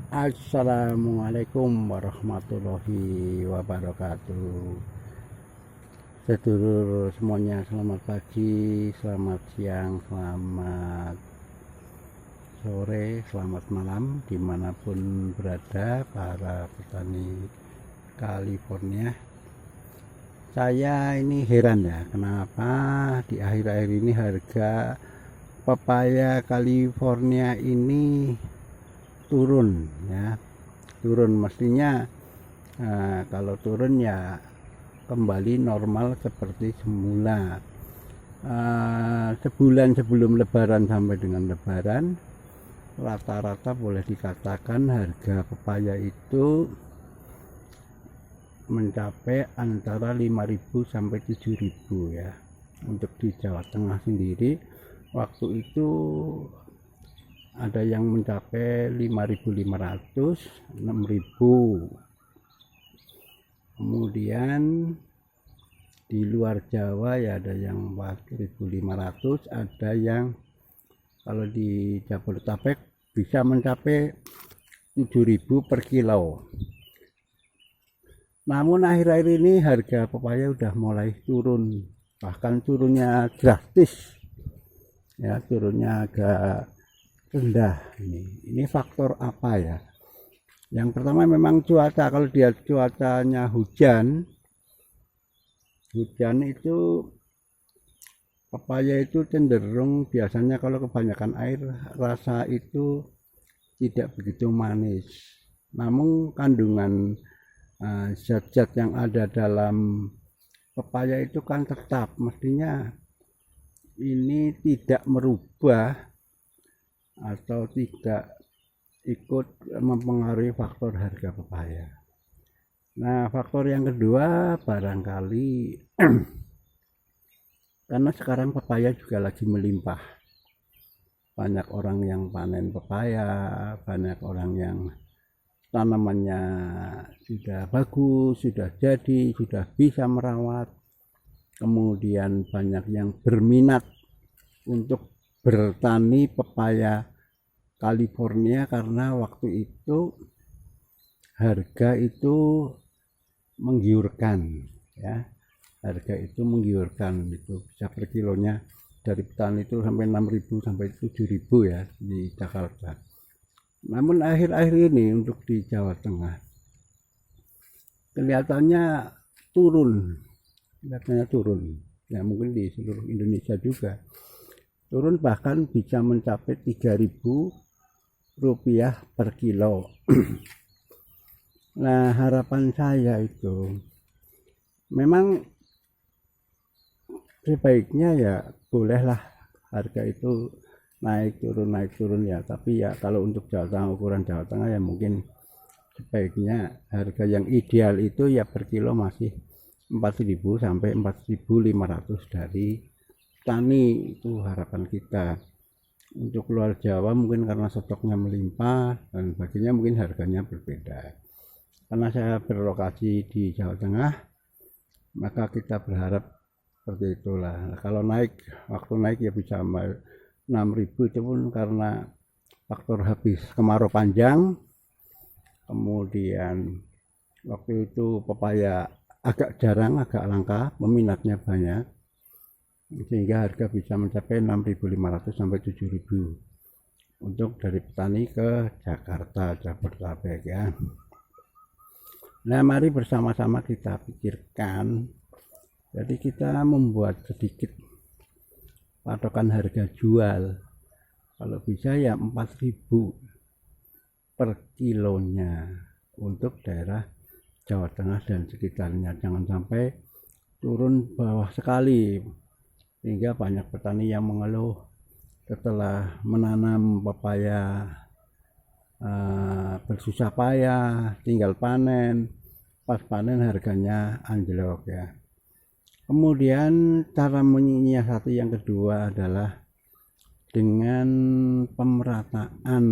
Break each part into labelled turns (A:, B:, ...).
A: Assalamualaikum warahmatullahi wabarakatuh. Sedulur semuanya, selamat pagi, selamat siang, selamat sore, selamat malam, dimanapun berada para petani California. Saya ini heran ya, kenapa di akhir-akhir ini harga pepaya California ini turun ya, turun mestinya. Kalau turun ya kembali normal seperti semula. Sebulan sebelum lebaran sampai dengan lebaran rata-rata boleh dikatakan harga pepaya itu mencapai antara 5.000 sampai 7.000 ya. Untuk di Jawa Tengah sendiri waktu itu ada yang mencapai 5.500, 6.000. Kemudian di luar Jawa ya ada yang 4.500, ada yang kalau di Jabodetabek bisa mencapai 7.000 per kilo. Namun akhir-akhir ini harga pepaya udah mulai turun, bahkan turunnya drastis ya, turunnya agak rendah. Ini faktor apa ya? Yang pertama memang cuaca. Kalau dia cuacanya hujan itu pepaya itu cenderung biasanya kalau kebanyakan air rasa itu tidak begitu manis. Namun kandungan zat-zat yang ada dalam pepaya itu kan tetap, mestinya ini tidak merubah atau tidak ikut mempengaruhi faktor harga pepaya. Nah, faktor yang kedua barangkali karena sekarang pepaya juga lagi melimpah. Banyak orang yang panen pepaya, banyak orang yang tanamannya sudah bagus, sudah jadi, sudah bisa merawat. Kemudian banyak yang berminat untuk bertani pepaya California karena waktu itu harga itu menggiurkan ya, harga itu menggiurkan, itu bisa per kilonya dari petani itu sampai 6.000 sampai 7.000 ya di Jakarta. Namun akhir-akhir ini untuk di Jawa Tengah kelihatannya turun ya, mungkin di seluruh Indonesia juga turun, bahkan bisa mencapai 3.000 rupiah per kilo. Nah, harapan saya itu memang sebaiknya ya bolehlah harga itu naik turun ya, tapi ya kalau untuk Jawa Tengah, ukuran Jawa Tengah ya mungkin sebaiknya harga yang ideal itu ya per kilo masih 4.000 sampai 4.500 dari petani. Itu harapan kita. Untuk luar Jawa mungkin karena stoknya melimpah dan baginya mungkin harganya berbeda. Karena saya berlokasi di Jawa Tengah, maka kita berharap seperti itulah. Kalau naik, waktu naik ya bisa 6.000, itu pun karena faktor habis kemarau panjang. Kemudian waktu itu pepaya agak jarang, agak langka, peminatnya banyak, sehingga harga bisa mencapai 6.500 sampai 7.000 untuk dari petani ke Jakarta, Jabodetabek ya. Nah, mari bersama-sama kita pikirkan, jadi kita membuat sedikit patokan harga jual, kalau bisa ya 4.000 per kilonya untuk daerah Jawa Tengah dan sekitarnya, jangan sampai turun bawah sekali sehingga banyak petani yang mengeluh setelah menanam pepaya bersusah payah, tinggal panen, pas panen harganya anjlok ya. Kemudian cara menyiasati yang kedua adalah dengan pemerataan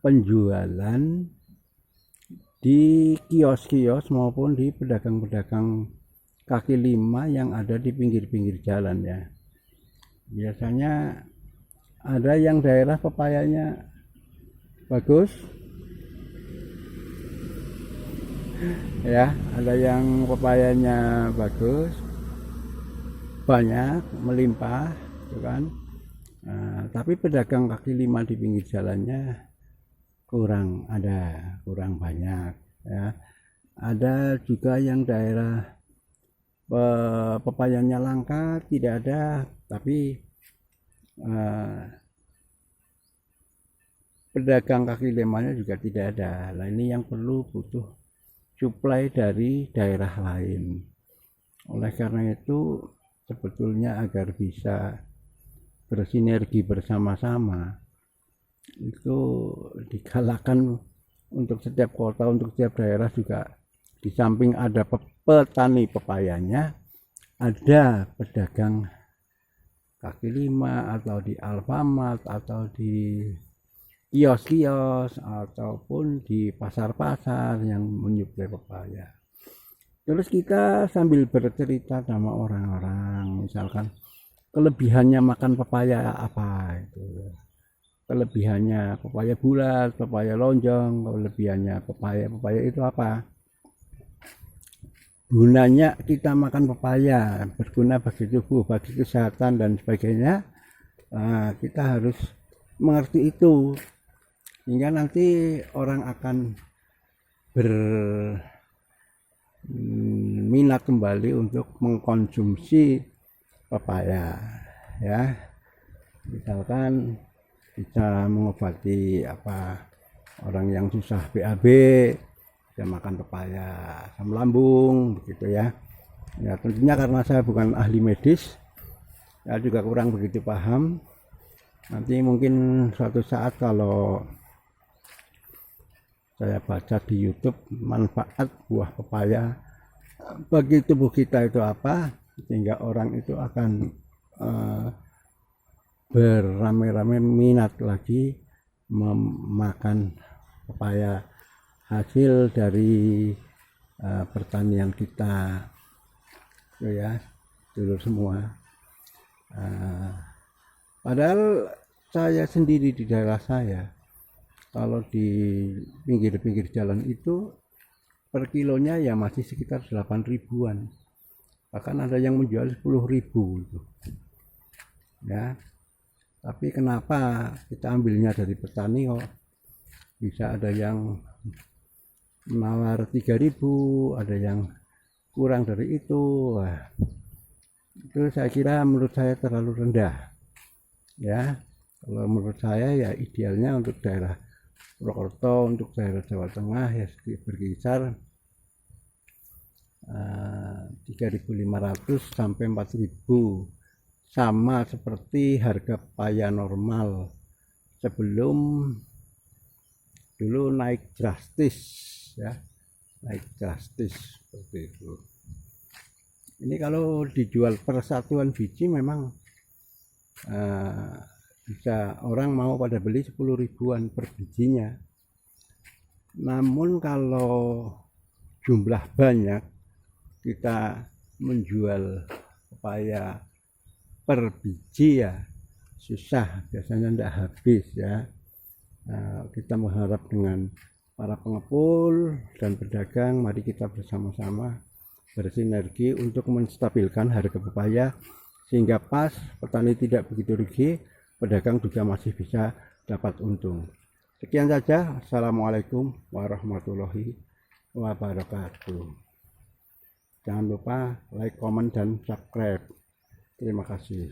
A: penjualan di kios-kios maupun di pedagang-pedagang kaki lima yang ada di pinggir-pinggir jalan ya. Biasanya ada yang daerah pepayanya bagus, Ya, ada yang pepayanya bagus, banyak, melimpah, gitu kan. Nah, tapi pedagang kaki lima di pinggir jalannya kurang banyak, ya. Ada juga yang daerah pepayanya langka, tidak ada, tapi pedagang kaki limanya juga tidak ada. Nah, ini yang butuh suplai dari daerah lain. Oleh karena itu, sebetulnya agar bisa bersinergi bersama-sama, itu digalakan untuk setiap kota, untuk setiap daerah juga, di samping ada petani pepayanya, ada pedagang kaki lima atau di Alfamart atau di kios-kios ataupun di pasar-pasar yang menyuplai pepaya. Terus kita sambil bercerita sama orang-orang, misalkan kelebihannya makan pepaya apa itu. Kelebihannya pepaya bulat, pepaya lonjong, kelebihannya pepaya itu apa? Gunanya kita makan pepaya, berguna bagi tubuh, bagi kesehatan dan sebagainya. Nah, kita harus mengerti itu, hingga nanti orang akan berminat kembali untuk mengkonsumsi pepaya, ya. Misalkan bisa mengobati orang yang susah BAB, bisa makan pepaya, asam lambung, begitu ya. Ya, tentunya karena saya bukan ahli medis, saya juga kurang begitu paham. Nanti mungkin suatu saat kalau saya baca di YouTube manfaat buah pepaya bagi tubuh kita itu apa, sehingga orang itu akan beramai-ramai minat lagi memakan pepaya hasil dari pertanian kita, itu ya, dulu semua. Padahal saya sendiri di daerah saya, kalau di pinggir-pinggir jalan itu per kilonya ya masih sekitar 8 ribuan, bahkan ada yang menjual 10 ribu itu, ya. Tapi kenapa kita ambilnya dari petani kok bisa ada yang menawar 3 ribu, ada yang kurang dari itu. Wah, itu saya kira menurut saya terlalu rendah, ya. Kalau menurut saya ya idealnya untuk daerah Purwokerto, untuk daerah Jawa Tengah ya berkisar 3.500 sampai 4.000, sama seperti harga pepaya normal sebelum dulu naik drastis, ya, naik drastis seperti itu. Ini kalau dijual per satuan biji memang bisa orang mau pada beli 10 ribuan per bijinya. Namun kalau jumlah banyak, kita menjual pepaya per biji ya susah, biasanya tidak habis, ya. Nah, kita mengharap dengan para pengepul dan pedagang, mari kita bersama-sama bersinergi untuk menstabilkan harga pepaya sehingga pas, petani tidak begitu rugi, pedagang juga masih bisa dapat untung. Sekian saja. Assalamualaikum warahmatullahi wabarakatuh. Jangan lupa like, comment, dan subscribe. Terima kasih.